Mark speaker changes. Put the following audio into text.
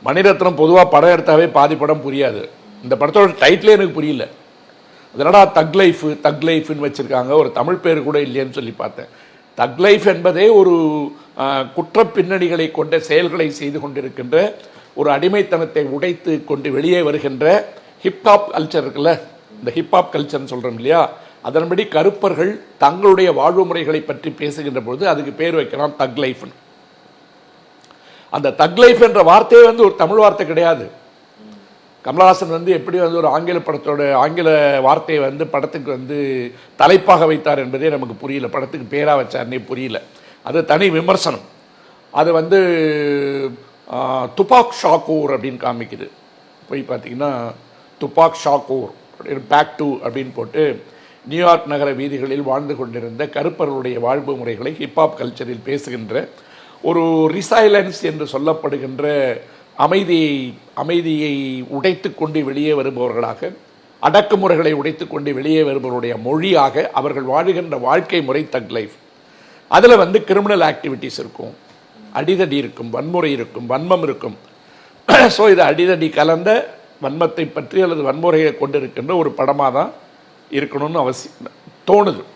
Speaker 1: மணிரத்னம் பொதுவாக படம் எடுத்தாவே பாதி படம் புரியாது. இந்த படத்தோட டைட்டிலே எனக்கு புரியல. அதனடா தக் லைஃப்னு வச்சுருக்காங்க, ஒரு தமிழ் பேர் கூட இல்லைன்னு சொல்லி பார்த்தேன். தக் லைஃப் என்பதே ஒரு குற்ற பின்னணிகளை கொண்ட செயல்களை செய்து கொண்டிருக்கின்ற ஒரு அடிமைத்தனத்தை உடைத்து கொண்டு வெளியே வருகின்ற ஹிப்ஹாப் கல்ச்சர் இருக்குல்ல, இந்த ஹிப்ஹாப் கல்ச்சர்னு சொல்கிறோம் இல்லையா, அதன்படி கருப்பர்கள் தங்களுடைய வாழ்வு முறைகளை பற்றி பேசுகின்ற பொழுது அதுக்கு பேர் வைக்கலாம் தக் லைஃப்னு. அந்த தக் லைஃப் என்ற வார்த்தையே ஒரு தமிழ் வார்த்தை கிடையாது. கமலஹாசன் எப்படி ஒரு ஆங்கில படத்தோட ஆங்கில வார்த்தையை படத்துக்கு தலைப்பாக வைத்தார் என்பதே நமக்கு புரியல. படத்துக்கு பேராக வச்சார்னே புரியல. அது தனி விமர்சனம். அது துப்பாக் ஷாக்கூர் அப்படின்னு காமிக்குது. போய் பார்த்தீங்கன்னா துப்பாக் ஷாக்கூர் பேக் டு அப்படின்னு போட்டு நியூயார்க் நகர வீதிகளில் வாழ்ந்து கொண்டிருந்த கருப்பர்களுடைய வாழ்வு முறைகளை ஹிப்ஹாப் கல்ச்சரில் பேசுகின்ற ஒரு ரிசைலன்ஸ் என்று சொல்லப்படுகின்ற அமைதியை உடைத்து கொண்டு வெளியே வருபவர்களாக, அடக்குமுறைகளை உடைத்து கொண்டு வெளியே வருபவருடைய மொழியாக அவர்கள் வாழுகின்ற வாழ்க்கை முறை தக் லைஃப். அதில் கிரிமினல் ஆக்டிவிட்டீஸ் இருக்கும், அடிதடி இருக்கும், வன்முறை இருக்கும், வன்மம் இருக்கும். ஸோ இது அடிதடி கலந்த வன்மத்தை பற்றி அல்லது வன்முறையை கொண்டிருக்கின்ற ஒரு படமாக தான் இருக்கணும்னு அவசியம் தோணுது.